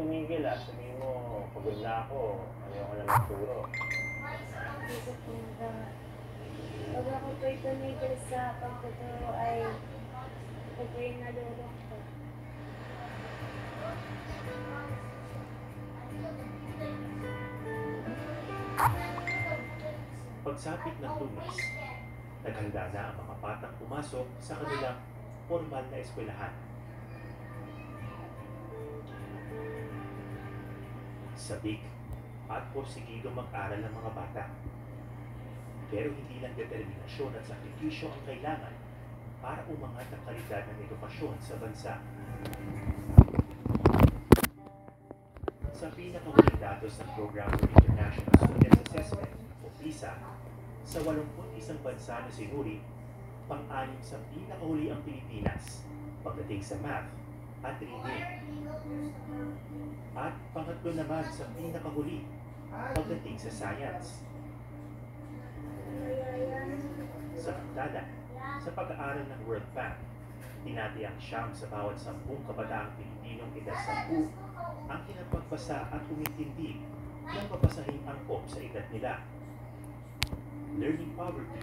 tumigil ah. Sabihin mo, pagod na ako, ayaw ko na magturo. Hindi ko po pag ako po'y tumigil sa pagtuturo ay ako po'y nalulungkot. Pagsapit ng Lunes, naghanda na ang mga batang pumasok sa kanilang formal na eskwelahan. Sabik at porsigido mag-aral ng mga bata. Pero hindi lang determinasyon at sakripisyo ang kailangan para umangat ang kalidad ng edukasyon sa bansa. Sa pinakahuling datos ng Program for International Students Assessment o PISA, sa 81 bansa na sinuri, pang-anim sa pinakahuli ang Pilipinas pagdating sa math at reading. At pangatlo naman sa pinakahuli pagdating sa science. Samantala, sa pag-aaral ng World Bank, tinatayang 9 sa bawat 10 kabataang Pilipinong edad 10 ang kinapagbasa at umiintindi ng papasahing angkop sa edad nila. Learning poverty